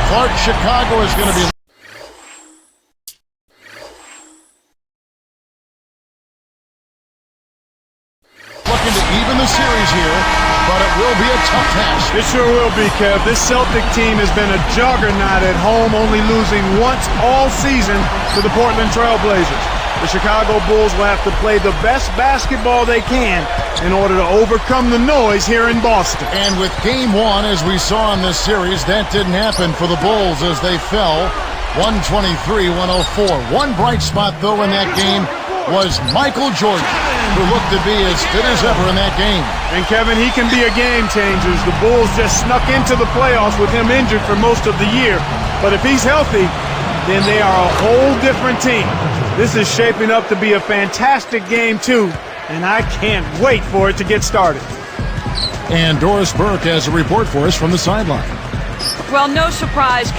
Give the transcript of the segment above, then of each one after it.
Clark, Chicago is going to be looking to even the series here, but it will be a tough task. It sure will be, Kev. This Celtic team has been a juggernaut at home, only losing once all season to the Portland Trail Blazers. The Chicago Bulls will have to play the best basketball they can in order to overcome the noise here in Boston. And with game one, as we saw in this series, that didn't happen for the Bulls as they fell 123-104. One bright spot, though, in that game was Michael Jordan, who looked to be as fit as ever in that game. And, Kevin, he can be a game changer. The Bulls just snuck into the playoffs with him injured for most of the year. But if he's healthy, then they are a whole different team. This is shaping up to be a fantastic game, too, and I can't wait for it to get started. And Doris Burke has a report for us from the sideline. Well, no surprise.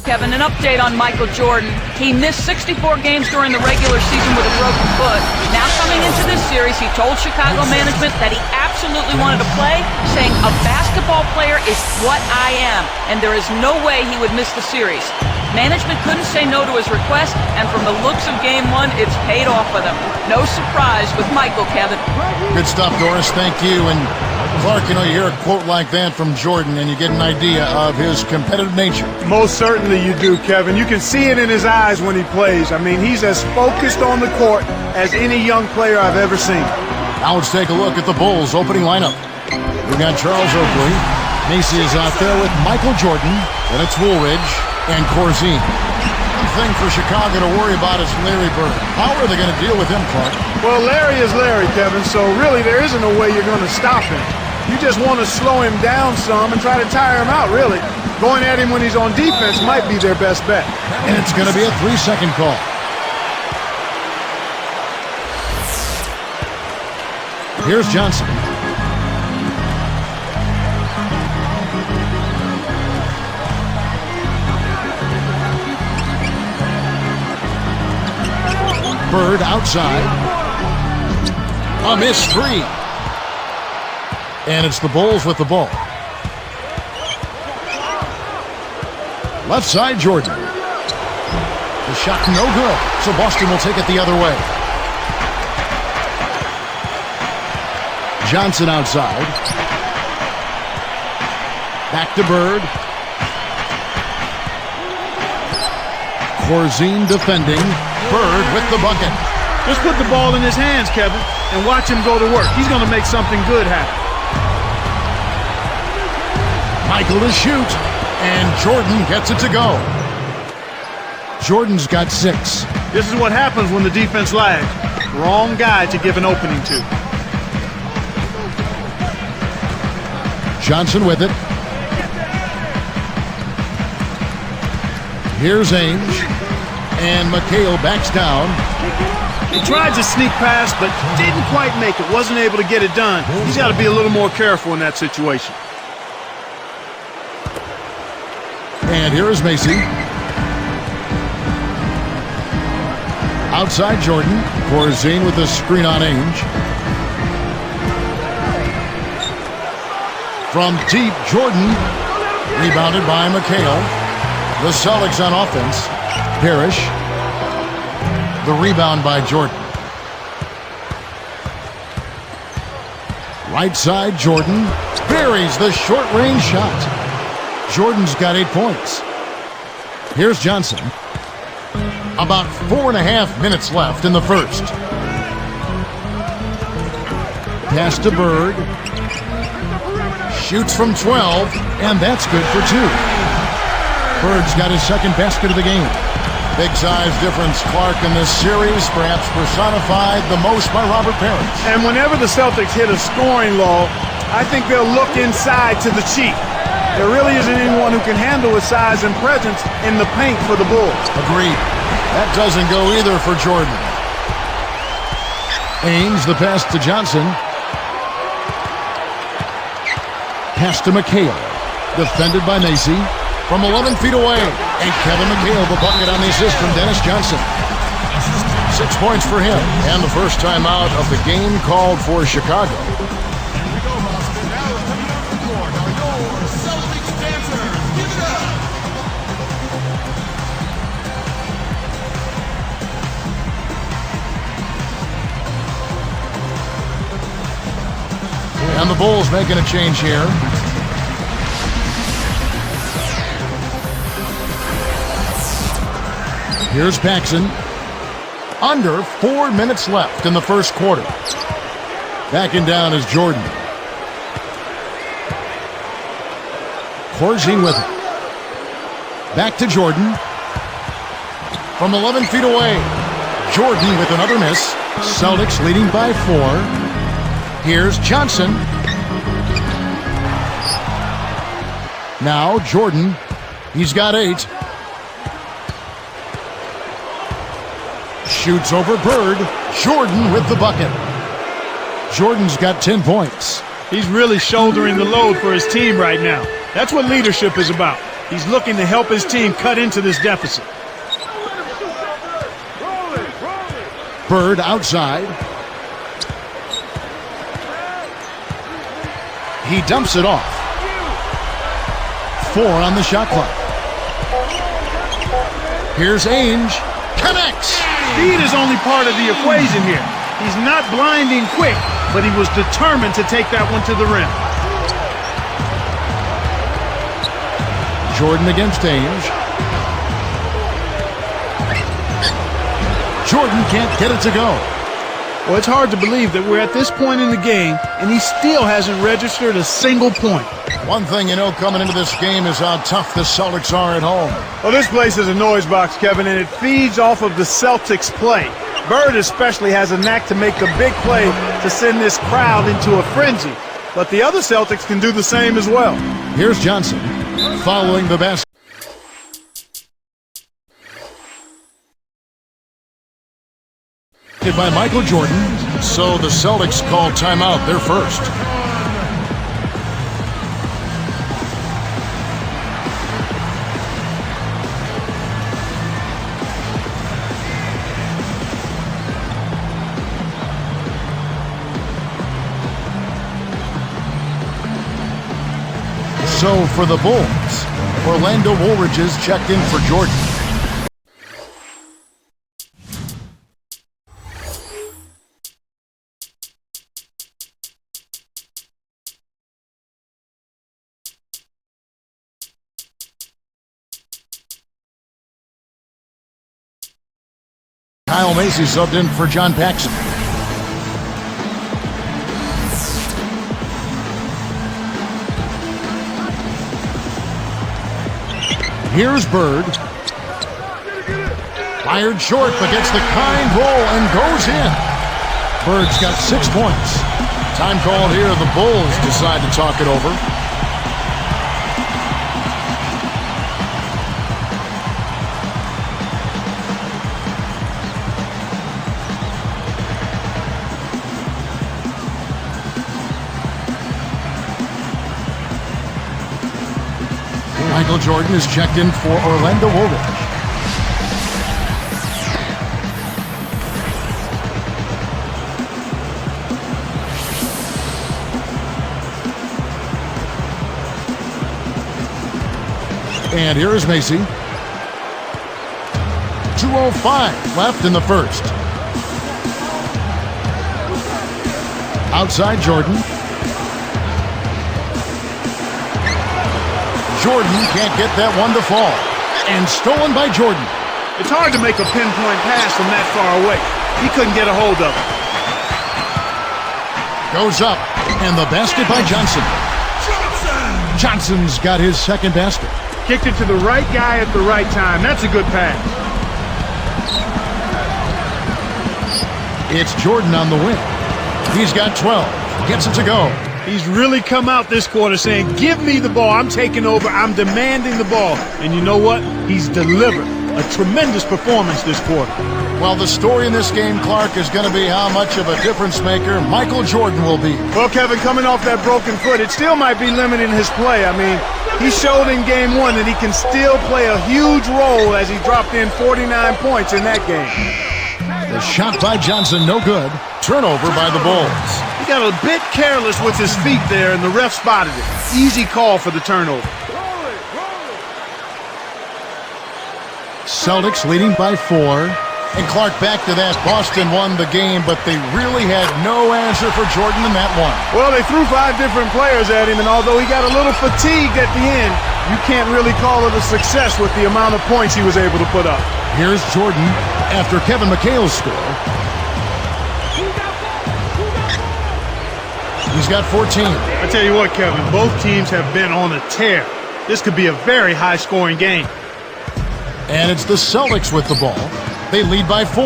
Kevin, an update on Michael Jordan. He missed 64 games during the regular season with a broken foot. Now coming into this series, he told Chicago management that he absolutely wanted to play, saying, "A basketball player is what I am, and there is no way he would miss the series." Management couldn't say no to his request, and from the looks of game one, it's paid off for them. No surprise with Michael, Kevin. Good stuff, Doris. Thank you. And Clark, you know, you hear a quote like that from Jordan, and you get an idea of his competitive nature. Most certainly you do, Kevin. You can see it in his eyes when he plays. I mean, he's as focused on the court as any young player I've ever seen. Now let's take a look at the Bulls' opening lineup. We've got Charles Oakley. Macy is out there with Michael Jordan. Then it's Woolridge and Corzine. One thing for Chicago to worry about is Larry Bird. How are they going to deal with him, Clark? Well, Larry is Larry, Kevin, so really there isn't a way you're going to stop him. You just want to slow him down some and try to tire him out, really. Going at him when he's on defense might be their best bet. And it's going to be a 3-second call. Here's Johnson. Bird outside. A missed three. And it's the Bulls with the ball. Left side, Jordan. The shot no good, so Boston will take it the other way. Johnson outside. Back to Bird. Corzine defending. Bird with the bucket. Just put the ball in his hands, Kevin, and watch him go to work. He's going to make something good happen. Michael to shoot, and Jordan gets it to go. Jordan's got 6. This is what happens when the defense lags. Wrong guy to give an opening to. Johnson with it. Here's Ainge, and McHale backs down. He tried to sneak past, but didn't quite make it. Wasn't able to get it done. He's got to be a little more careful in that situation. And here is Macy. Outside Jordan. Corzine with the screen on Ainge. From deep, Jordan. Rebounded by McHale. The Celtics on offense. Parrish. The rebound by Jordan. Right side, Jordan. Buries the short-range shot. Jordan's got 8 points. Here's Johnson. About 4.5 minutes left in the first. Pass to Bird. Shoots from 12, and that's good for 2. Bird's got his second basket of the game. Big size difference, Clark, in this series, perhaps personified the most by Robert Parrish. And whenever the Celtics hit a scoring lull, I think they'll look inside to the Chief. There really isn't anyone who can handle his size and presence in the paint for the Bulls. Agreed. That doesn't go either for Jordan. Haynes, the pass to Johnson. Pass to McHale. Defended by Macy. From 11 feet away. And Kevin McHale, the bucket on the assist from Dennis Johnson. 6 points for him. And the first time out of the game called for Chicago. And the Bulls making a change here. Here's Paxson. Under 4 minutes left in the first quarter. Backing down is Jordan. Corzine with it. Back to Jordan. From 11 feet away. Jordan with another miss. Celtics leading by 4. Here's Johnson. Now Jordan. He's got 8. Shoots over Bird. Jordan with the bucket. Jordan's got 10 points. He's really shouldering the load for his team right now. That's what leadership is about. He's looking to help his team cut into this deficit. Bird outside. He dumps it off. 4 on the shot clock. Here's Ainge. Connects. Speed is only part of the equation here. He's not blinding quick, but he was determined to take that one to the rim. Jordan against Ainge. Jordan can't get it to go. Well, it's hard to believe that we're at this point in the game, and he still hasn't registered a single point. One thing you know coming into this game is how tough the Celtics are at home. Well, this place is a noise box, Kevin, and it feeds off of the Celtics' play. Bird especially has a knack to make a big play to send this crowd into a frenzy. But the other Celtics can do the same as well. Here's Johnson following the basket. By Michael Jordan, so the Celtics call timeout. They're first. So for the Bulls, Orlando Woolridge is checked in for Jordan. Kyle Macy subbed in for John Paxson. Here's Bird. Fired short, but gets the kind roll and goes in. Bird's got 6 points. Time called here. The Bulls decide to talk it over. Michael Jordan is checked in for Orlando Woolridge. And here is Macy. 2:05 left in the first. Outside Jordan. Jordan can't get that one to fall. And stolen by Jordan. It's hard to make a pinpoint pass from that far away. He couldn't get a hold of it. Goes up. And the basket by Johnson. Johnson's got his second basket. Kicked it to the right guy at the right time. That's a good pass. It's Jordan on the wing. He's got 12. Gets it to go. He's really come out this quarter saying, give me the ball. I'm taking over. I'm demanding the ball. And you know what? He's delivered a tremendous performance this quarter. Well, the story in this game, Clark, is going to be how much of a difference maker Michael Jordan will be. Well, Kevin, coming off that broken foot, it still might be limiting his play. I mean, he showed in game one that he can still play a huge role as he dropped in 49 points in that game. The shot by Johnson, no good. Turnover by the Bulls. He got a bit careless with his feet there, and the ref spotted it. Easy call for the turnover. Celtics leading by 4. And Clark, back to that. Boston won the game, but they really had no answer for Jordan in that one. Well, they threw 5 different players at him, and although he got a little fatigued at the end, you can't really call it a success with the amount of points he was able to put up. Here's Jordan after Kevin McHale's score. He's got 14. I tell you what, Kevin, both teams have been on a tear. This could be a very high-scoring game. And it's the Celtics with the ball. They lead by 4.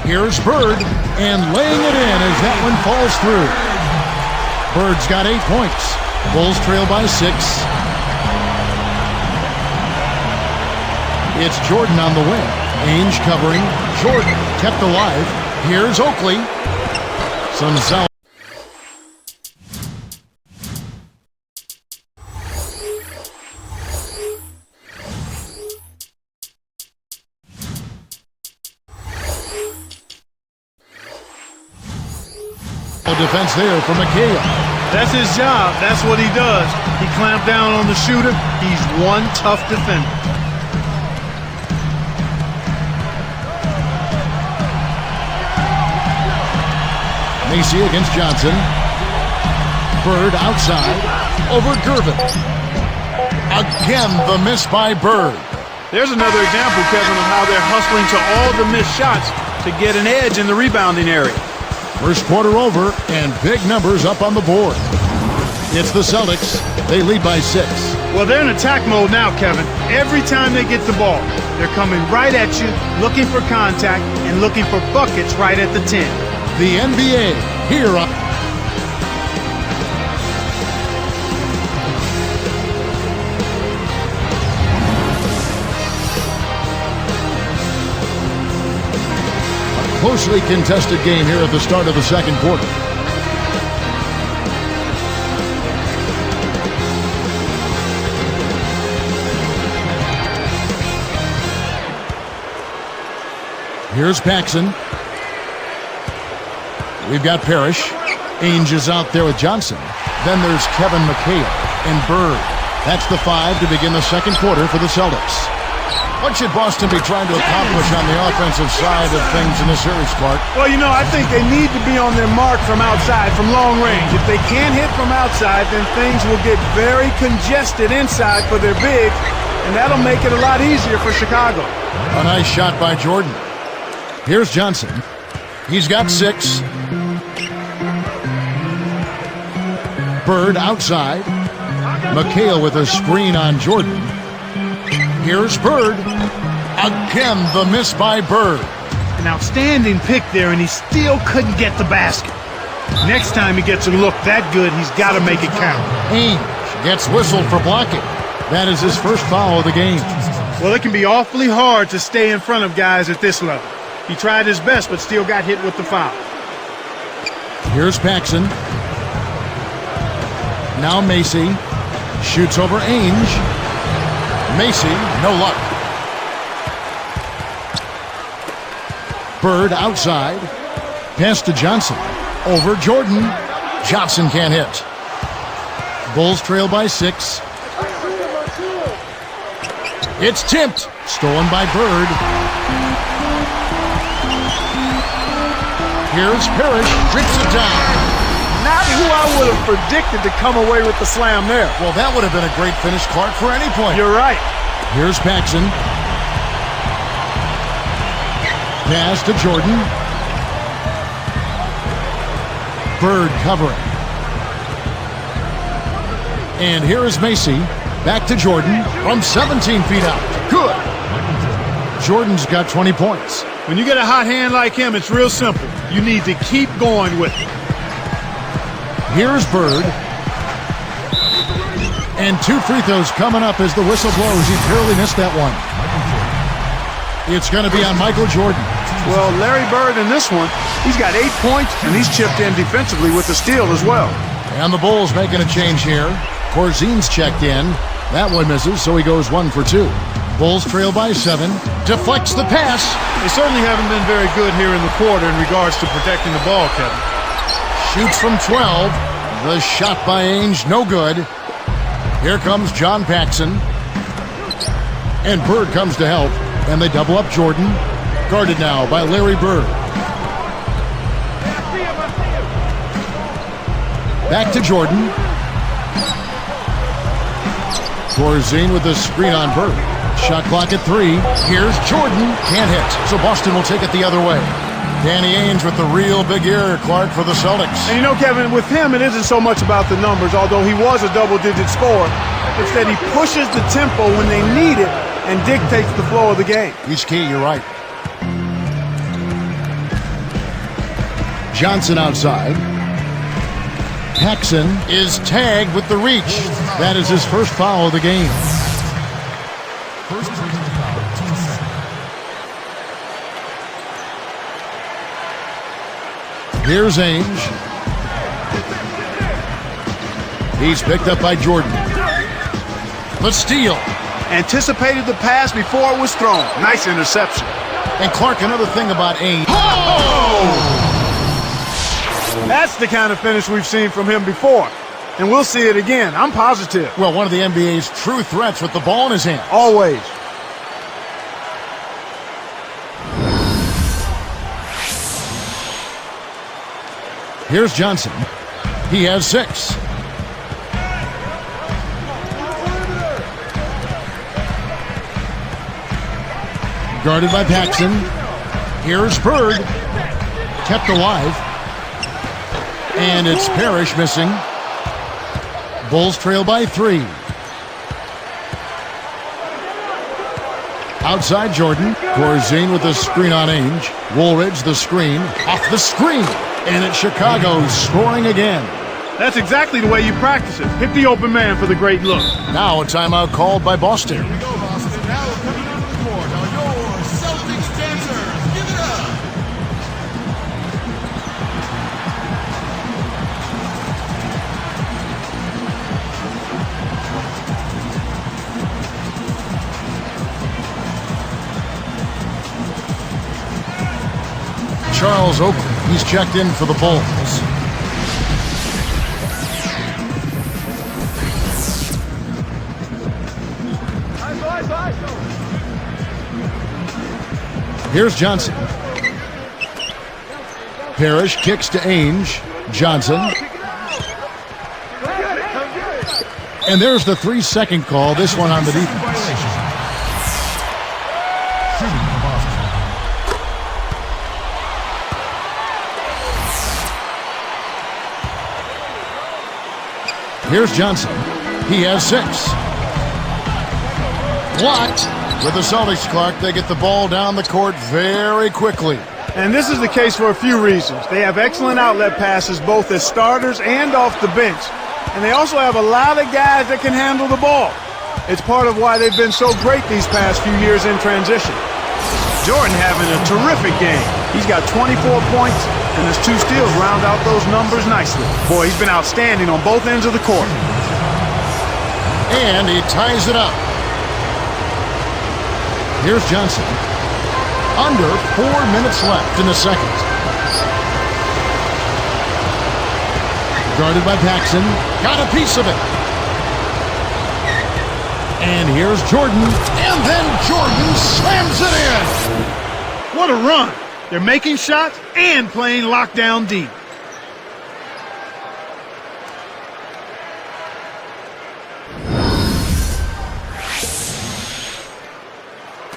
Here's Bird, and laying it in as that one falls through. Bird's got 8 points. Bulls trail by 6. It's Jordan on the wing. Ainge covering. Jordan kept alive. Here's Oakley. Some Zal. Defense there for McHale. That's his job. That's what he does. He clamped down on the shooter. He's one tough defender. Macy against Johnson. Bird outside. Over Gervin. Again, the miss by Bird. There's another example, Kevin, of how they're hustling to all the missed shots to get an edge in the rebounding area. First quarter over, and big numbers up on the board. It's the Celtics. They lead by 6. Well, they're in attack mode now, Kevin. Every time they get the ball, they're coming right at you, looking for contact, and looking for buckets right at the 10. The NBA, here on... Closely contested game here at the start of the second quarter. Here's Paxson. We've got Parrish. Ainge is out there with Johnson. Then there's Kevin McHale and Bird. That's the 5 to begin the second quarter for the Celtics. What should Boston be trying to accomplish on the offensive side of things in this series, Clark? Well, you know, I think they need to be on their mark from outside, from long range. If they can't hit from outside, then things will get very congested inside for their bigs, and that'll make it a lot easier for Chicago. A nice shot by Jordan. Here's Johnson. He's got 6. Bird outside. McHale with a screen on Jordan. Here's Bird. Again, the miss by Bird. An outstanding pick there, and he still couldn't get the basket. Next time he gets a look that good, he's got to make it count. Ainge gets whistled for blocking. That is his first foul of the game. Well, it can be awfully hard to stay in front of guys at this level. He tried his best, but still got hit with the foul. Here's Paxson. Now Macy. Shoots over Ainge. Macy, no luck. Bird outside. Pass to Johnson. Over Jordan. Johnson can't hit. Bulls trail by 6. It's tipped. Stolen by Bird. Here's Parrish. Rips it down. Not who I would have predicted to come away with the slam there. Well, that would have been a great finish, Clark, for any point. You're right. Here's Paxson. Pass to Jordan. Bird covering. And here is Macy. Back to Jordan from 17 feet out. Good. Jordan's got 20 points. When you get a hot hand like him, it's real simple. You need to keep going with it. Here's Bird. And 2 free throws coming up as the whistle blows. He barely missed that one. It's going to be on Michael Jordan. Well, Larry Bird in this one, he's got 8 points, and he's chipped in defensively with the steal as well. And the Bulls making a change here. Corzine's checked in. That one misses, so he goes 1 for 2. Bulls trail by 7. Deflects the pass. They certainly haven't been very good here in the quarter in regards to protecting the ball, Kevin. Shoots from 12. The shot by Ainge, no good. Here comes John Paxson. And Bird comes to help. And they double up Jordan. Guarded now by Larry Bird. Back to Jordan. Corzine with the screen on Bird. Shot clock at 3. Here's Jordan. Can't hit. So Boston will take it the other way. Danny Ainge with the real big ear, Clark, for the Celtics. And you know, Kevin, with him, it isn't so much about the numbers, although he was a double-digit scorer. It's that he pushes the tempo when they need it and dictates the flow of the game. He's key, you're right. Johnson outside. Paxson is tagged with the reach. That is his first foul of the game. Here's Ainge. He's picked up by Jordan. The steal. Anticipated the pass before it was thrown. Nice interception. And Clark, another thing about Ainge. Oh! That's the kind of finish we've seen from him before. And we'll see it again. I'm positive. Well, one of the NBA's true threats with the ball in his hand. Always. Here's Johnson. He has 6. Guarded by Paxson. Here's Bird. Kept alive. And it's Parrish missing. Bulls trail by 3. Outside Jordan. Corzine with the screen on Ainge. Woolridge the screen. Off the screen. And it's Chicago scoring again. That's exactly the way you practice it. Hit the open man for the great look. Now a timeout called by Boston. Here we go, Boston. Now coming onto the court are your Celtics dancers. Give it up. Charles Oakley, he's checked in for the Bulls. Here's Johnson. Parrish kicks to Ainge. Johnson. And there's the 3-second call, this one on the defense. Here's Johnson. He has 6. Blocked. With the Celtics, Clark, they get the ball down the court very quickly. And this is the case for a few reasons. They have excellent outlet passes both as starters and off the bench. And they also have a lot of guys that can handle the ball. It's part of why they've been so great these past few years in transition. Jordan having a terrific game. He's got 24 points, and his 2 steals round out those numbers nicely. Boy, he's been outstanding on both ends of the court. And he ties it up. Here's Johnson. Under 4 minutes left in the second. Guarded by Paxson. Got a piece of it. And here's Jordan. And then Jordan slams it in. What a run. They're making shots and playing lockdown deep.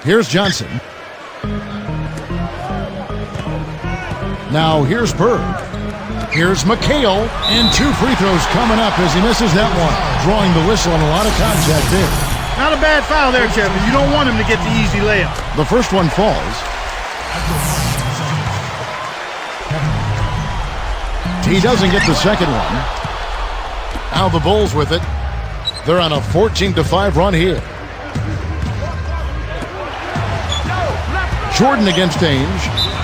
Here's Johnson. Now here's Bird. Here's McHale. And 2 free throws coming up as he misses that one. Drawing the whistle on a lot of contact there. Not a bad foul there, Kevin. You don't want him to get the easy layup. The first one falls. He doesn't get the second one. Now the Bulls with it. They're on a 14-5 run here. Jordan against Ainge.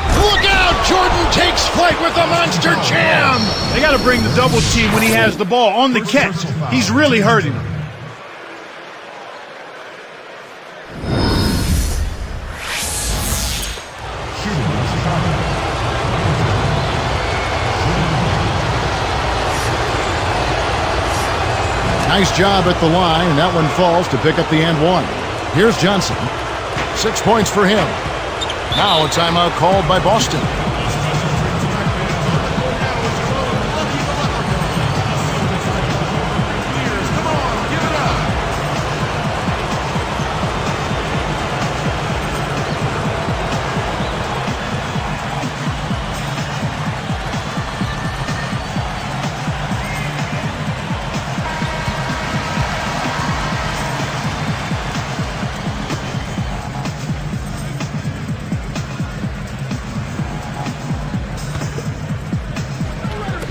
flight with the monster jam. They got to bring the double team when he has the ball on the catch. He's really hurting them. Nice job at the line, and that one falls to pick up the and one. Here's Johnson. 6 points for him. Now a timeout called by Boston.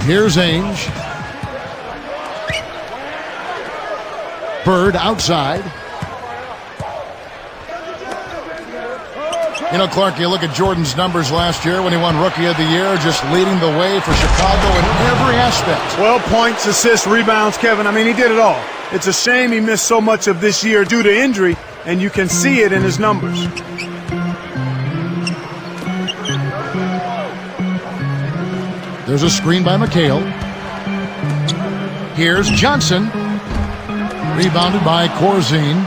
Here's Ainge. Bird outside. You know, Clark, you look at Jordan's numbers last year when he won Rookie of the Year, just leading the way for Chicago in every aspect. Well, points, assists, rebounds, Kevin. I mean, he did it all. It's a shame he missed so much of this year due to injury, and you can see it in his numbers. There's a screen by McHale. Here's Johnson. Rebounded by Corzine.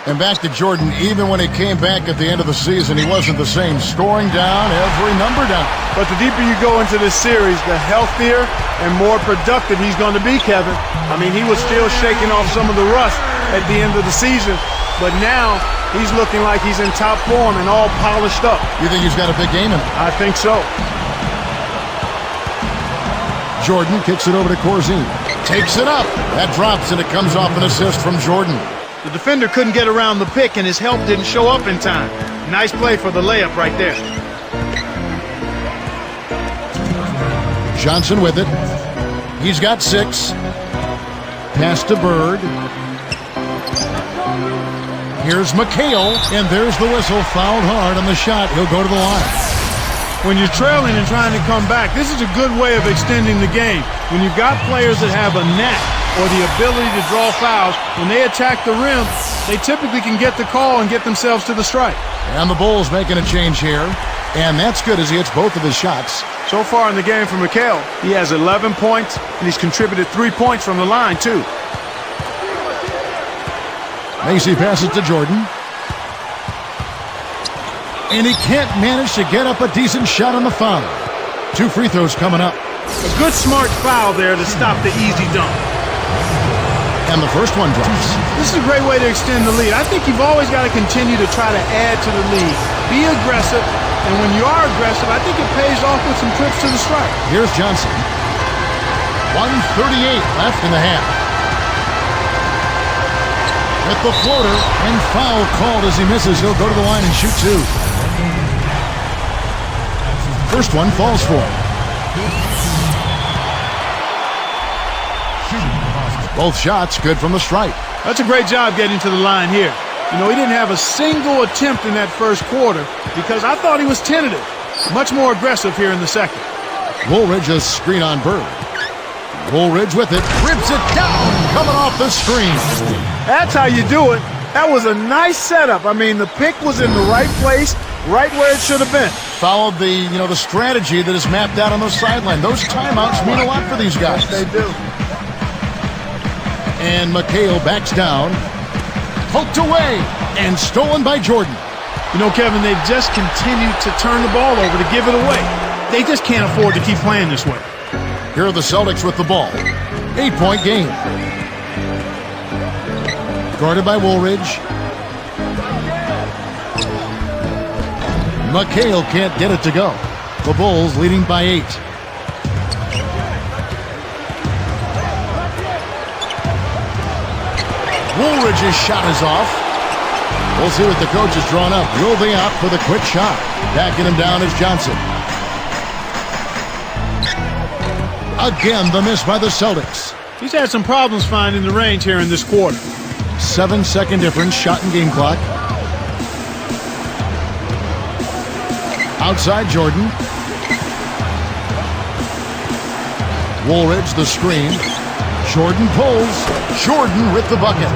And back to Jordan. Even when he came back at the end of the season, he wasn't the same. Scoring down, every number down. But the deeper you go into this series, the healthier and more productive he's going to be, Kevin. I mean, he was still shaking off some of the rust at the end of the season. But now he's looking like he's in top form and all polished up. You think he's got a big game in him? I think so. Jordan kicks it over to Corzine. Takes it up. That drops, and it comes off an assist from Jordan. The defender couldn't get around the pick, and his help didn't show up in time. Nice play for the layup right there. Johnson with it. He's got 6. Pass to Bird. Here's McHale, and there's the whistle. Fouled hard on the shot. He'll go to the line. When you're trailing and trying to come back, this is a good way of extending the game. When you've got players that have a knack or the ability to draw fouls, when they attack the rim, they typically can get the call and get themselves to the strike. And the Bulls making a change here. And that's good as he hits both of his shots. So far in the game for McHale, he has 11 points, and he's contributed 3 points from the line, too. Macy passes to Jordan. And he can't manage to get up a decent shot on the foul. 2 free throws coming up. A good, smart foul there to stop the easy dunk. And the first one drops. This is a great way to extend the lead. I think you've always got to continue to try to add to the lead. Be aggressive, and when you are aggressive, I think it pays off with some trips to the strike. Here's Johnson. 1:38 left in the half. With the floater, and foul called as he misses. He'll go to the line and shoot 2. First one falls for him. Both shots good from the stripe. That's a great job getting to the line here. You know, he didn't have a single attempt in that first quarter because I thought he was tentative. Much more aggressive here in the second. Woolridge a screen on Bird. Woolridge with it, rips it down, coming off the screen. That's how you do it. That was a nice setup. I mean, the pick was in the right place, right where it should have been. Followed the strategy that is mapped out on the sideline. Those timeouts mean a lot for these guys. They do. And McHale backs down. Poked away and stolen by Jordan. You know, Kevin, they've just continued to turn the ball over to give it away. They just can't afford to keep playing this way. Here are the Celtics with the ball. 8-point game. Guarded by Woolridge. McHale can't get it to go. The Bulls leading by 8. Woolridge's shot is off. We'll see what the coach has drawn up. Will be out for the quick shot. Backing him down is Johnson. Again, the miss by the Celtics. He's had some problems finding the range here in this quarter. 7-second difference, shot and game clock. Outside Jordan. Woolridge the screen. Jordan pulls. Jordan with the bucket.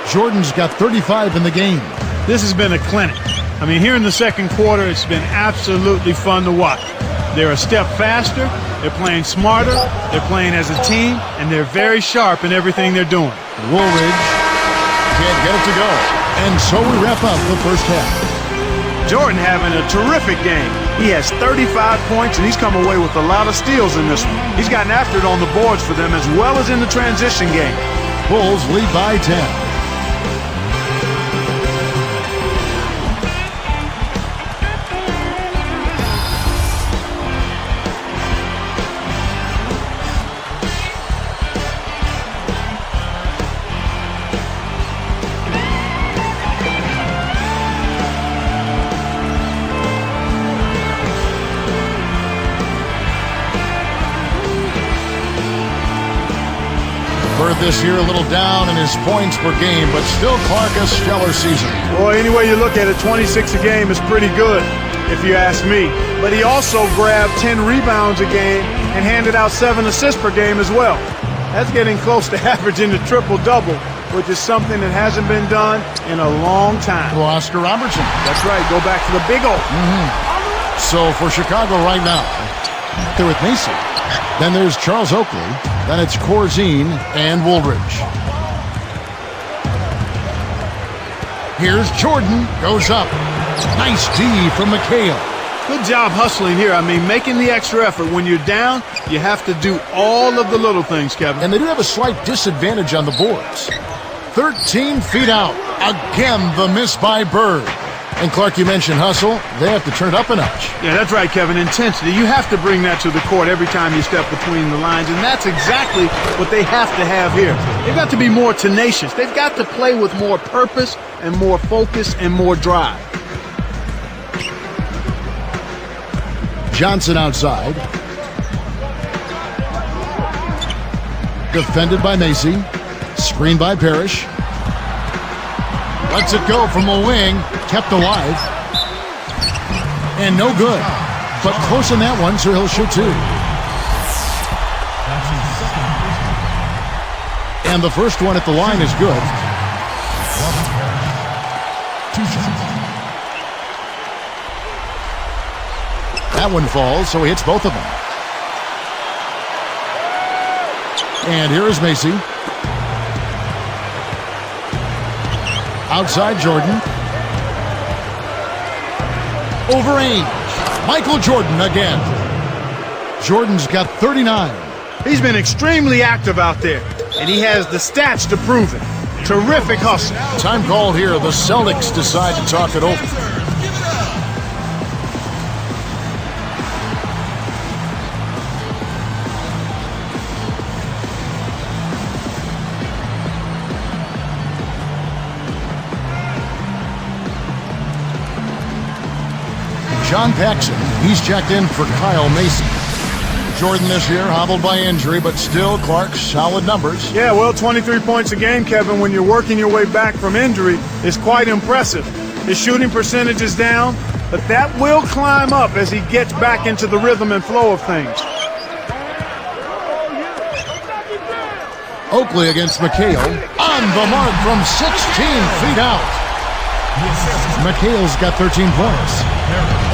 Jordan's got 35 in the game. This has been a clinic. I mean, here in the second quarter, it's been absolutely fun to watch. They're a step faster, they're playing smarter, they're playing as a team, and they're very sharp in everything they're doing. Woolridge can't get it to go. And so we wrap up the first half. Jordan having a terrific game. He has 35 points, and he's come away with a lot of steals in this one. He's gotten after it on the boards for them as well as in the transition game. Bulls lead by 10. This year a little down in his points per game, but still Clark a stellar season. Well, any way you look at it, 26 a game is pretty good, if you ask me. But he also grabbed 10 rebounds a game and handed out 7 assists per game as well. That's getting close to averaging the triple-double, which is something that hasn't been done in a long time. Well, Oscar Robertson. That's right. Go back to the big O. So for Chicago right now, they're with Macy. Then there's Charles Oakley. Then it's Corzine and Woolridge. Here's Jordan. Goes up. Nice D from McHale. Good job hustling here. I mean, making the extra effort. When you're down, you have to do all of the little things, Kevin. And they do have a slight disadvantage on the boards. 13 feet out. Again, the miss by Bird. And Clark, you mentioned hustle. They have to turn it up a notch. Yeah, that's right, Kevin. Intensity. You have to bring that to the court every time you step between the lines, and that's exactly what they have to have here. They've got to be more tenacious. They've got to play with more purpose and more focus and more drive. Johnson outside. Defended by Macy. Screened by Parrish. Lets it go from the wing. Kept alive. And no good. But close on that one, so he'll shoot two. And the first one at the line is good. That one falls, so he hits both of them. And here is Macy. Outside Jordan. Over range. Michael Jordan again. Jordan's got 39. He's been extremely active out there, and he has the stats to prove it. Terrific hustle. Time called here. The Celtics decide to talk it over. John Paxson, he's checked in for Kyle Mason. Jordan this year hobbled by injury, but still Clark's solid numbers. Yeah, well, 23 points a game, Kevin, when you're working your way back from injury is quite impressive. His shooting percentage is down, but that will climb up as he gets back into the rhythm and flow of things. Oakley against McHale. On the mark from 16 feet out. McHale's got 13 points.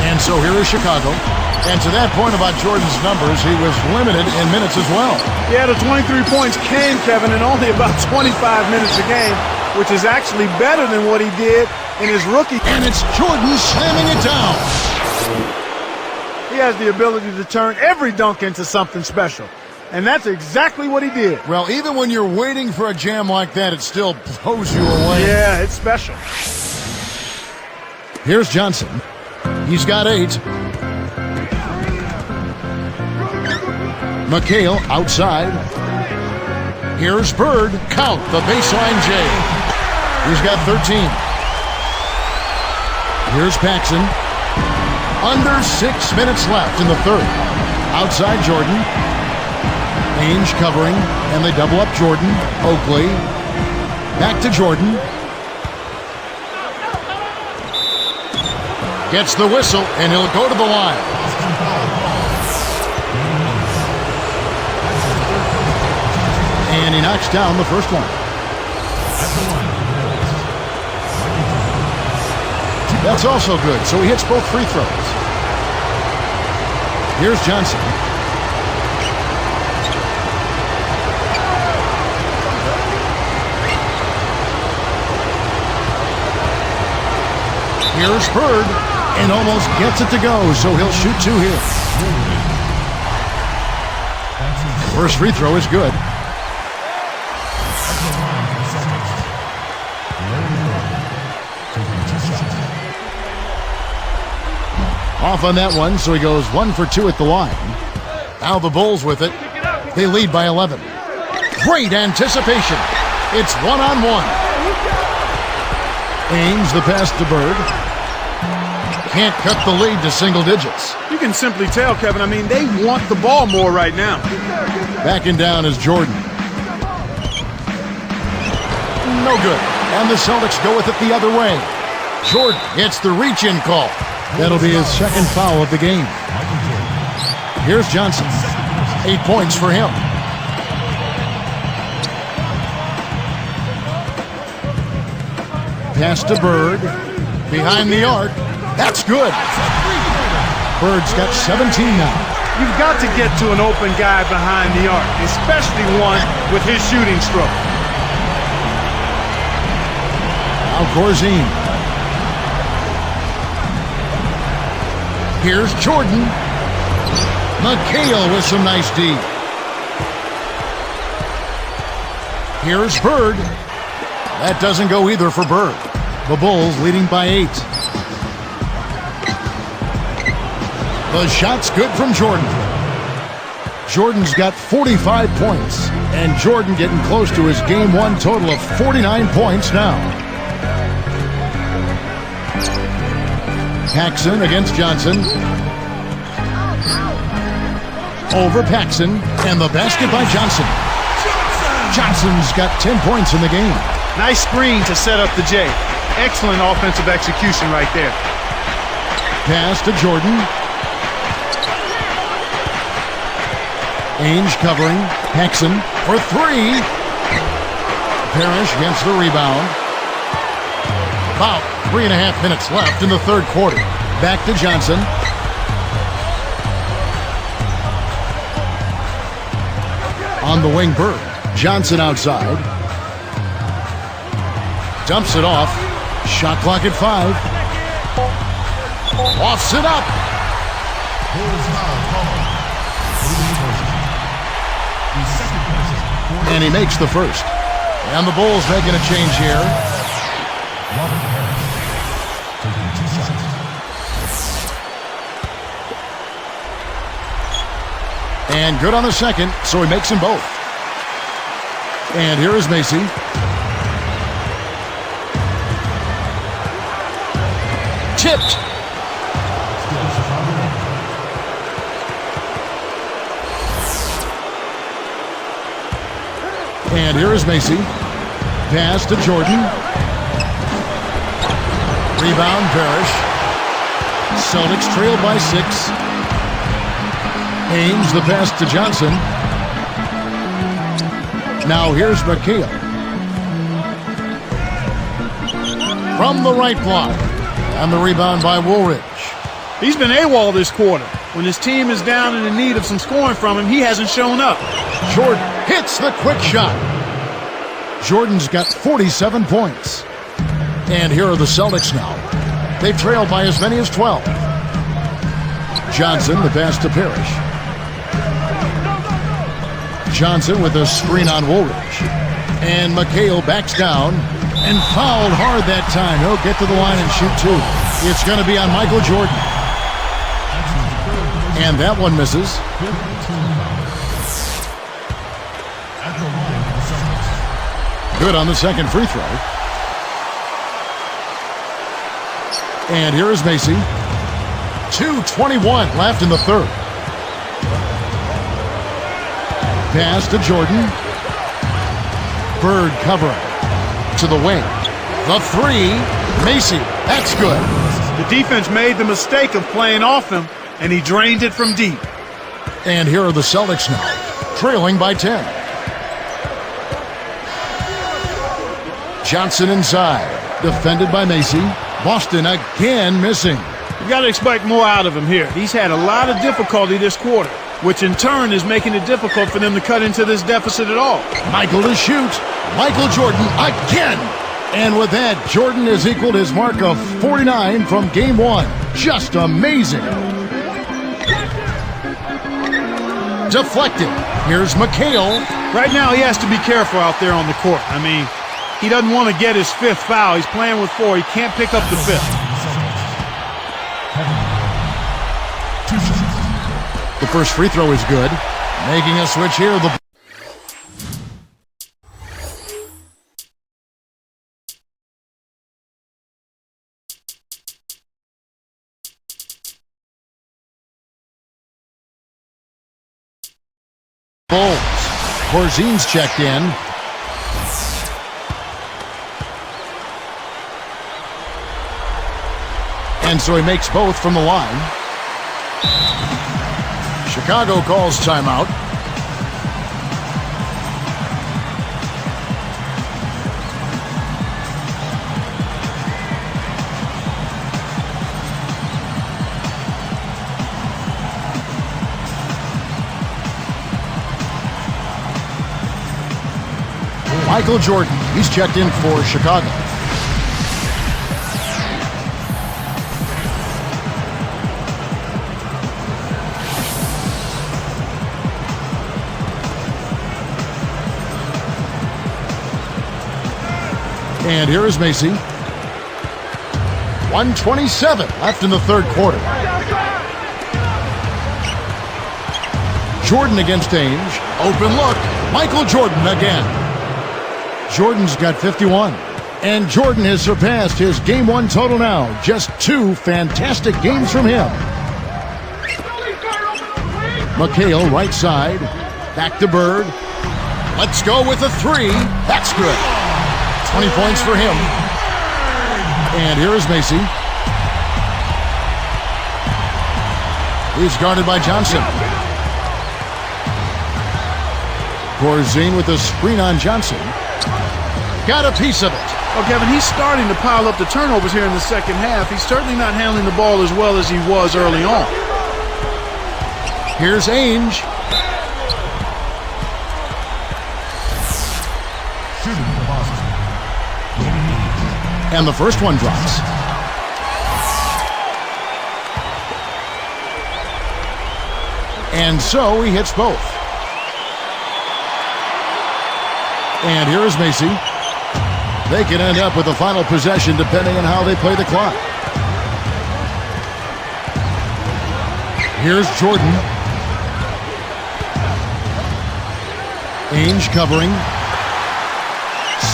And so here is Chicago. And to that point about Jordan's numbers, he was limited in minutes as well. Yeah, the 23 points came, Kevin, in only about 25 minutes a game, which is actually better than what he did in his rookie. And it's Jordan slamming it down. He has the ability to turn every dunk into something special. And that's exactly what he did. Well, even when you're waiting for a jam like that, it still blows you away. Yeah, it's special. Here's Johnson. He's got 8. McHale outside. Here's Bird. Count the baseline J. He's got 13. Here's Paxson. Under 6 minutes left in the third. Outside Jordan. Ainge covering, and they double up Jordan. Oakley. Back to Jordan. Gets the whistle, and he'll go to the line. And he knocks down the first one. That's also good, so he hits both free throws. Here's Johnson. Here's Bird, and almost gets it to go, so he'll shoot 2 here. First free throw is good. Off on that one, so he goes 1 for 2 at the line. Now the Bulls with it. They lead by 11. Great anticipation. It's one-on-one. Ames the pass to Bird. Can't cut the lead to single digits. You can simply tell, Kevin, I mean, they want the ball more right now. Backing down is Jordan. No good. And the Celtics go with it the other way. Jordan gets the reach-in call. That'll be his second foul of the game. Here's Johnson. 8 points for him. Pass to Bird. Behind the arc. That's good. Bird's got 17 now. You've got to get to an open guy behind the arc, especially one with his shooting stroke. Now Corzine. Here's Jordan. McHale with some nice D. Here's Bird. That doesn't go either for Bird. The Bulls leading by 8. The shot's good from Jordan. Jordan's got 45 points, and Jordan getting close to his Game 1 total of 49 points now. Paxson against Johnson. Over Paxson, and the basket by Johnson. Johnson's got 10 points in the game. Nice screen to set up the J. Excellent offensive execution right there. Pass to Jordan. Ainge covering. Paxson for 3. Parrish gets the rebound. About 3.5 minutes left in the third quarter. Back to Johnson. On the wing, Bird. Johnson outside. Dumps it off. Shot clock at 5. Offs it up. And he makes the first. And the Bulls making a change here. And good on the second, so he makes them both. And here is Macy. Tipped. And here is Macy. Pass to Jordan. Rebound, Parrish. Celtics trail by 6. Ames the pass to Johnson. Now here's McHale. From the right block. And the rebound by Woolridge. He's been AWOL this quarter. When his team is down and in need of some scoring from him, he hasn't shown up. Jordan hits the quick shot. Jordan's got 47 points. And here are the Celtics now. They've trailed by as many as 12. Johnson, the pass to Parrish. Johnson with a screen on Woolridge. And McHale backs down and fouled hard that time. He'll get to the line and shoot 2. It's going to be on Michael Jordan. And that one misses. Good on the second free throw. And here is Macy. 2:21 left in the third. Pass to Jordan. Bird covering. To the wing. The 3. Macy. That's good. The defense made the mistake of playing off him, and he drained it from deep. And here are the Celtics now, trailing by 10. Johnson inside. Defended by Macy. Boston again missing. You got to expect more out of him here. He's had a lot of difficulty this quarter, which in turn is making it difficult for them to cut into this deficit at all. Michael to shoot. Michael Jordan again. And with that, Jordan has equaled his mark of 49 from game one. Just amazing. Deflected. Here's McHale. Right now, he has to be careful out there on the court. I mean, he doesn't want to get his fifth foul. He's playing with four. He can't pick up the fifth. The first free throw is good. Making a switch here. The Bulls. Corzine's checked in. And so he makes both from the line. Chicago calls timeout. Michael Jordan, he's checked in for Chicago. And here is Macy. 1:27 left in the third quarter. Jordan against Ainge. Open look. Michael Jordan again. Jordan's got 51. And Jordan has surpassed his game one total now. Just two fantastic games from him. McHale right side. Back to Bird. Let's go with a three. That's good. 20 points for him. And here is Macy. He's guarded by Johnson. Corzine with a screen on Johnson. Got a piece of it. Well, Kevin, he's starting to pile up the turnovers here in the second half. He's certainly not handling the ball as well as he was early on. Here's Ainge. And the first one drops. And so he hits both. And here is Macy. They can end up with a final possession depending on how they play the clock. Here's Jordan. Ainge covering.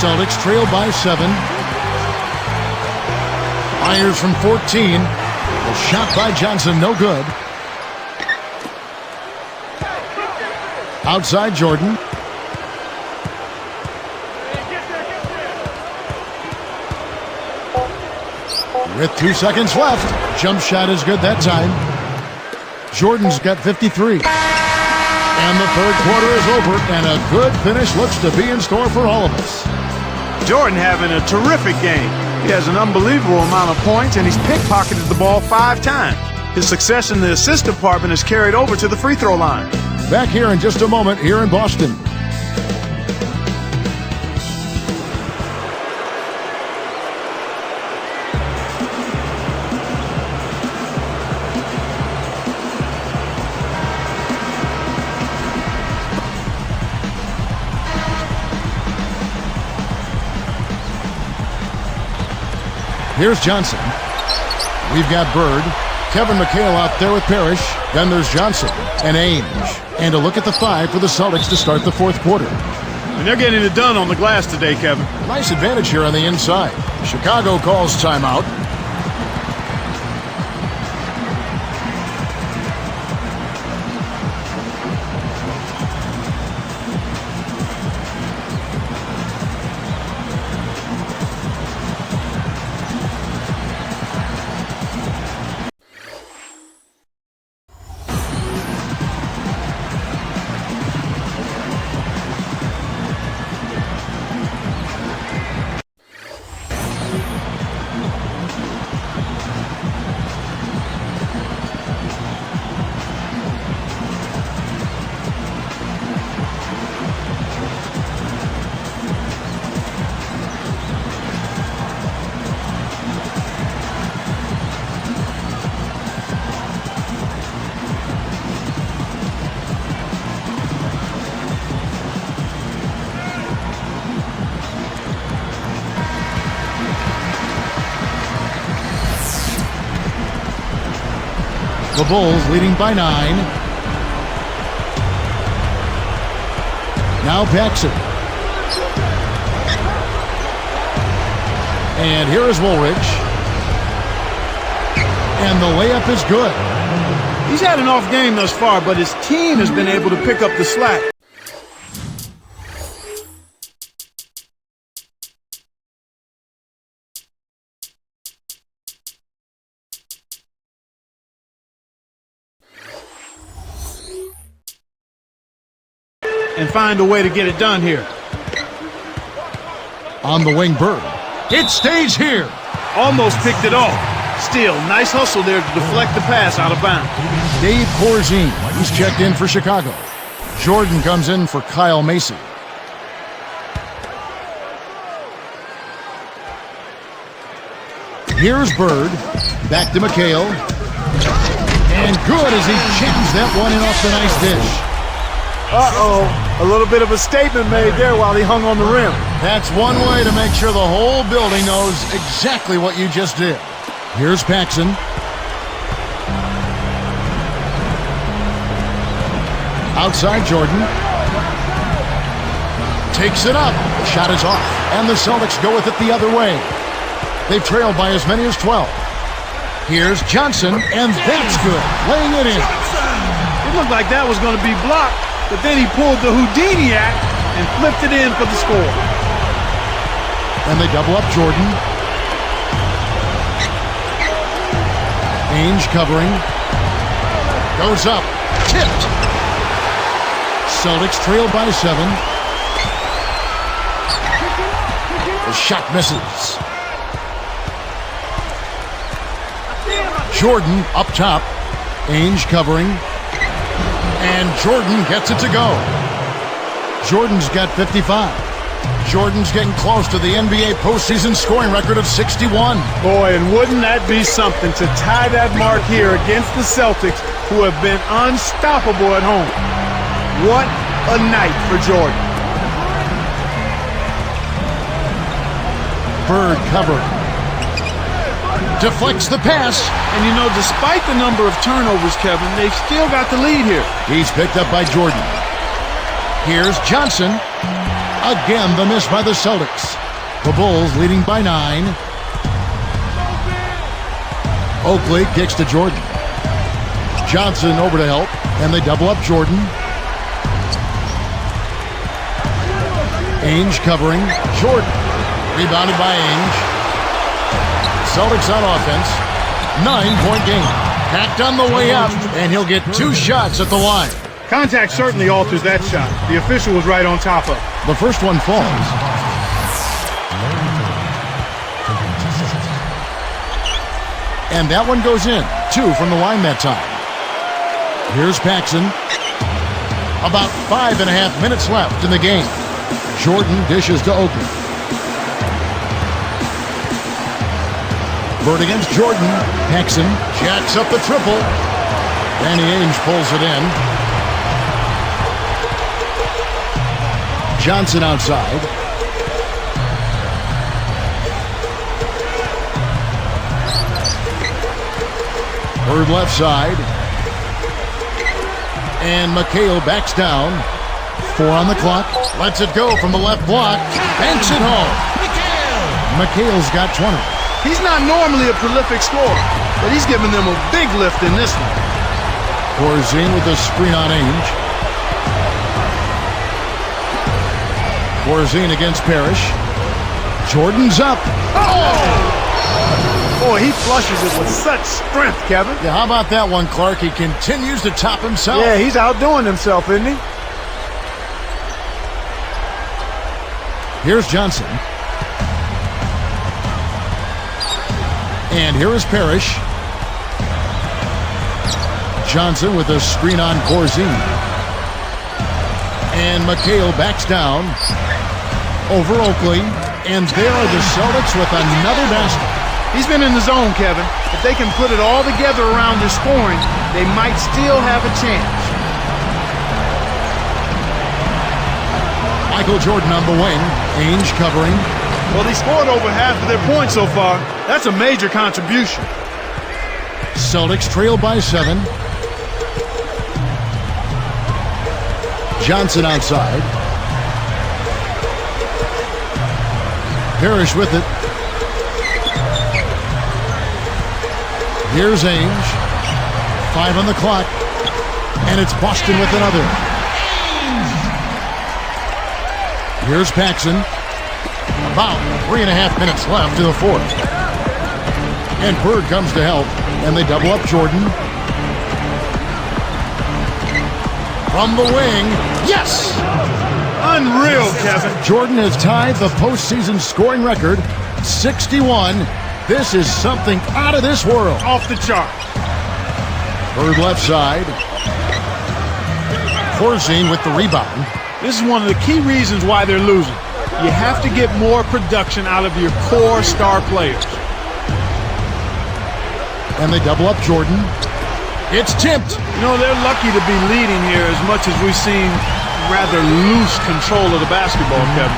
Celtics trail by 7. Fires from 14. The shot by Johnson, no good. Outside Jordan. With 2 seconds left. Jump shot is good that time. Jordan's got 53. And the third quarter is over, and a good finish looks to be in store for all of us. Jordan having a terrific game. He has an unbelievable amount of points, and he's pickpocketed the ball 5 times. His success in the assist department is carried over to the free throw line. Back here in just a moment here in Boston. Here's Johnson. We've got Bird. Kevin McHale out there with Parrish. Then there's Johnson and Ainge. And a look at the 5 for the Celtics to start the fourth quarter. And they're getting it done on the glass today, Kevin. Nice advantage here on the inside. Chicago calls timeout. Bulls leading by 9. Now Paxson. And here is Woolridge. And the layup is good. He's had an off game thus far, but his team has been able to pick up the slack. And find a way to get it done here. On the wing, Bird. It stays here. Almost picked it off. Still, nice hustle there to deflect the pass out of bounds. Dave Corzine, he's checked in for Chicago. Jordan comes in for Kyle Macy. Here's Bird. Back to McHale. And good as he jams that one in off the nice dish. Uh-oh, a little bit of a statement made there while he hung on the rim. That's one way to make sure the whole building knows exactly what you just did. Here's Paxson. Outside Jordan. Takes it up. The shot is off. And the Celtics go with it the other way. They've trailed by as many as 12. Here's Johnson, and that's good. Laying it in. It looked like that was going to be blocked, but then he pulled the Houdini act and flipped it in for the score. And they double up Jordan. Ainge covering. Goes up. Tipped. Celtics trail by 7. The shot misses. Jordan up top. Ainge covering. And Jordan gets it to go. Jordan's got 55. Jordan's getting close to the NBA postseason scoring record of 61. Boy, and wouldn't that be something to tie that mark here against the Celtics, who have been unstoppable at home. What a night for Jordan. Bird covering. Deflects the pass. And you know, despite the number of turnovers, Kevin, they've still got the lead here. He's picked up by Jordan. Here's Johnson. Again, the miss by the Celtics. The Bulls leading by 9. Oakley kicks to Jordan. Johnson over to help, and they double up Jordan. Ainge covering. Jordan. Rebounded by Ainge. Celtics on offense. 9-point game. Packed on the way up, and he'll get 2 shots at the line. Contact certainly alters that shot. The official was right on top of it. The first one falls. And that one goes in. 2 from the line that time. Here's Paxson. About 5.5 minutes left in the game. Jordan dishes to Oakley. Bird against Jordan. Paxson jacks up the triple. Danny Ainge pulls it in. Johnson outside. Bird left side. And McHale backs down. 4 on the clock. Lets it go from the left block. Banks it home. McHale's got 20. He's not normally a prolific scorer, but he's given them a big lift in this one. Corzine with a screen on Ainge. Corzine against Parrish. Jordan's up. Oh! Boy, he flushes it with such strength, Kevin. Yeah, how about that one, Clark? He continues to top himself. Yeah, he's outdoing himself, isn't he? Here's Johnson. And here is Parrish. Johnson with a screen on Corzine. And McHale backs down over Oakley. And there are the Celtics with another basket. He's been in the zone, Kevin. If they can put it all together around his scoring, they might still have a chance. Michael Jordan on the wing. Ainge covering. Well, he scored over half of their points so far. That's a major contribution. Celtics trail by 7. Johnson outside. Parrish with it. Here's Ainge. 5 on the clock. And it's Boston with another. Here's Paxson. About 3.5 minutes left in the fourth. And Bird comes to help. And they double up Jordan. From the wing. Yes! Unreal, Kevin. Jordan has tied the postseason scoring record, 61. This is something out of this world. Off the chart. Bird left side. Corzine with the rebound. This is one of the key reasons why they're losing. You have to get more production out of your core star players. And they double up Jordan. It's tipped. You know, they're lucky to be leading here as much as we've seen rather loose control of the basketball, Kevin.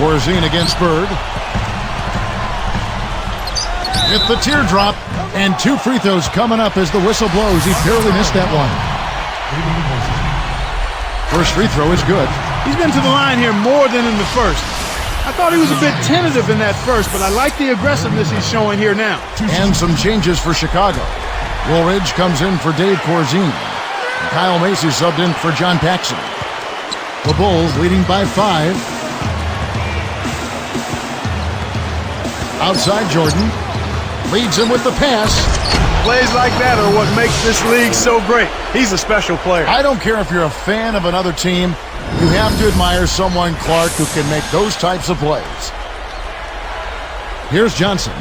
Corzine against Bird. Hit the teardrop. And 2 free throws coming up as the whistle blows. He barely missed that one. First free throw is good. He's been to the line here more than in the first. I thought he was a bit tentative in that first, but I like the aggressiveness he's showing here now. And some changes for Chicago. Woolridge comes in for Dave Corzine. Kyle Macy subbed in for John Paxson. The Bulls leading by 5. Outside Jordan. Leads him with the pass. Plays like that are what makes this league so great. He's a special player. I don't care if you're a fan of another team. You have to admire someone, Clark, who can make those types of plays. Here's Johnson.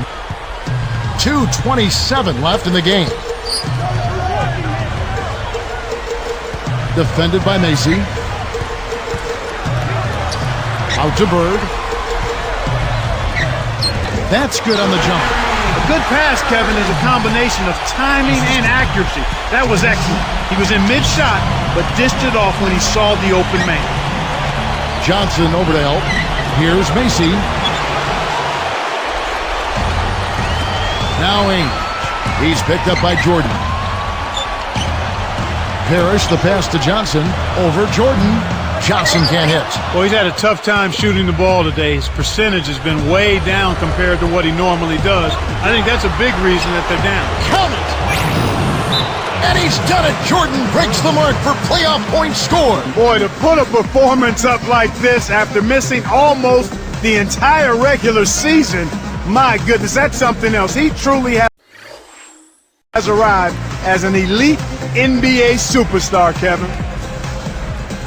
2:27 left in the game. Defended by Macy. Out to Bird. That's good on the jump. A good pass, Kevin, is a combination of timing and accuracy. That was excellent. He was in mid-shot, but dished it off when he saw the open man. Johnson over to help. Here's Macy. Now Ainge. He's picked up by Jordan. Parrish, the pass to Johnson. Over Jordan. Johnson can't hit. Well, he's had a tough time shooting the ball today. His percentage has been way down compared to what he normally does. I think that's a big reason that they're down. Count it! And he's done it! Jordan breaks the mark for playoff points scored. Boy, to put a performance up like this after missing almost the entire regular season, my goodness, that's something else. He truly has arrived as an elite NBA superstar, Kevin.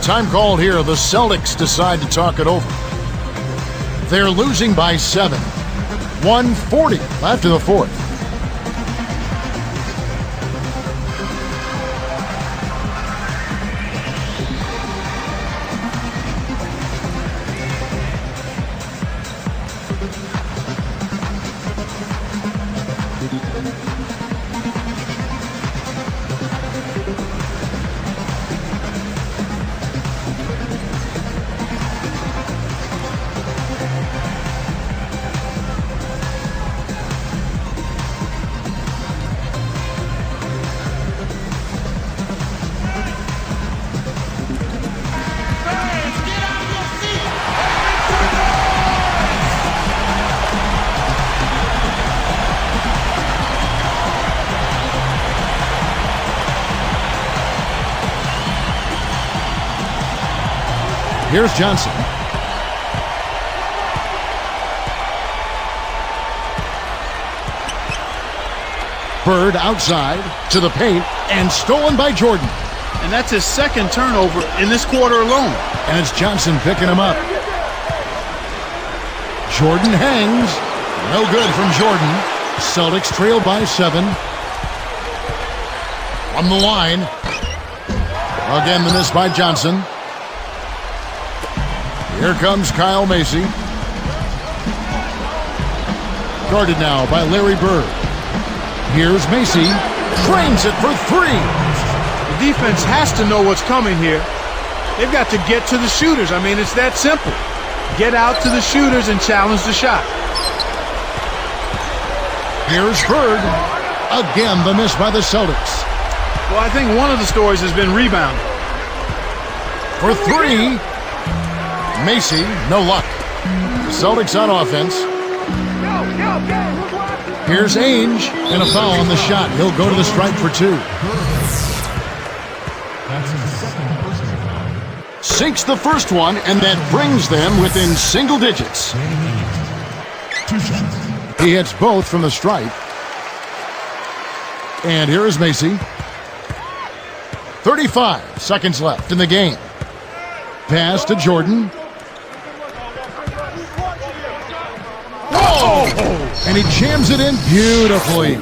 Time called here. The Celtics decide to talk it over. They're losing by 7. 1:40 left in the fourth. Here's Johnson. Bird outside to the paint and stolen by Jordan. And that's his second turnover in this quarter alone. And it's Johnson picking him up. Jordan hangs. No good from Jordan. Celtics trail by 7. On the line. Again, the miss by Johnson. Here comes Kyle Macy. Guarded now by Larry Bird. Here's Macy. Frames it for 3. The defense has to know what's coming here. They've got to get to the shooters. I mean, it's that simple. Get out to the shooters and challenge the shot. Here's Bird. Again, the miss by the Celtics. Well, I think one of the stories has been rebound. For three, Macy, no luck. Celtics on offense. Here's Ainge, and a foul on the shot. He'll go to the stripe for two. Sinks the first one, and that brings them within single digits. He hits both from the stripe. And here is Macy. 35 seconds left in the game. Pass to Jordan. Whoa! And he jams it in beautifully.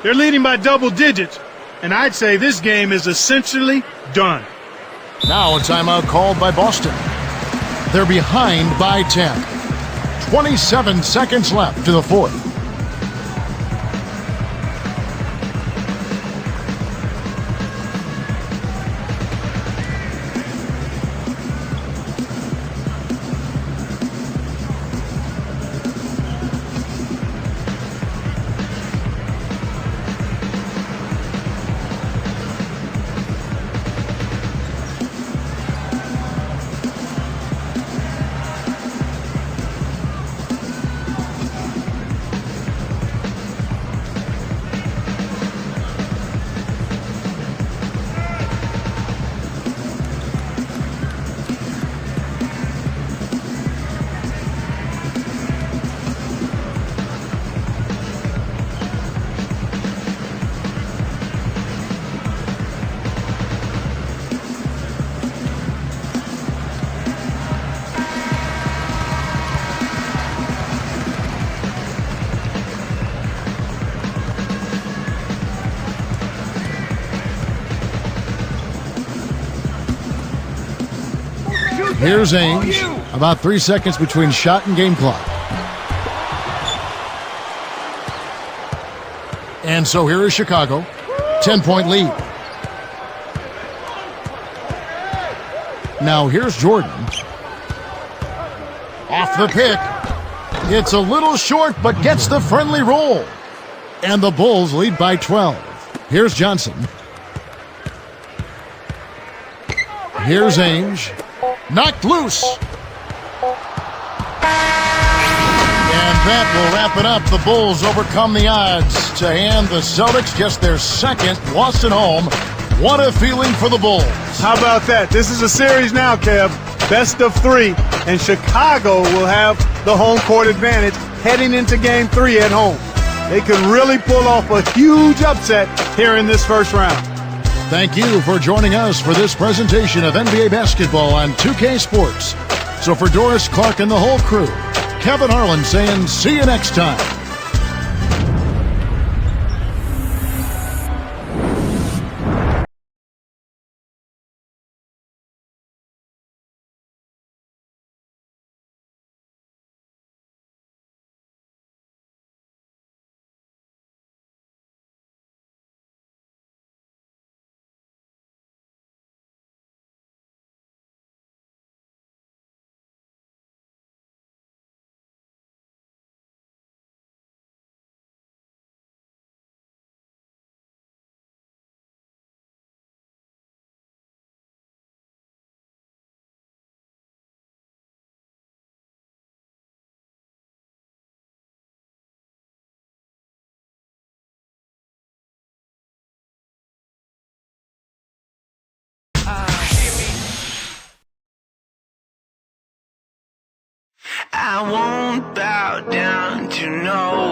They're leading by double digits, and I'd say this game is essentially done. Now a timeout called by Boston. They're behind by 10. 27 seconds left to the fourth. Here's Ainge. About 3 seconds between shot and game clock. And so here is Chicago. 10-point lead. Now here's Jordan. Off the pick. It's a little short, but gets the friendly roll. And the Bulls lead by 12. Here's Johnson. Here's Ainge. Knocked loose. And that will wrap it up. The Bulls overcome the odds to hand the Celtics just their second loss at home. What a feeling for the Bulls. How about that? This is a series now, Kev. Best of three, and Chicago will have the home court advantage heading into Game 3 at home. They could really pull off a huge upset here in this first round. Thank you for joining us for this presentation of NBA basketball on 2K Sports. So for Doris, Clark, and the whole crew, Kevin Harlan saying see you next time. I won't bow down to no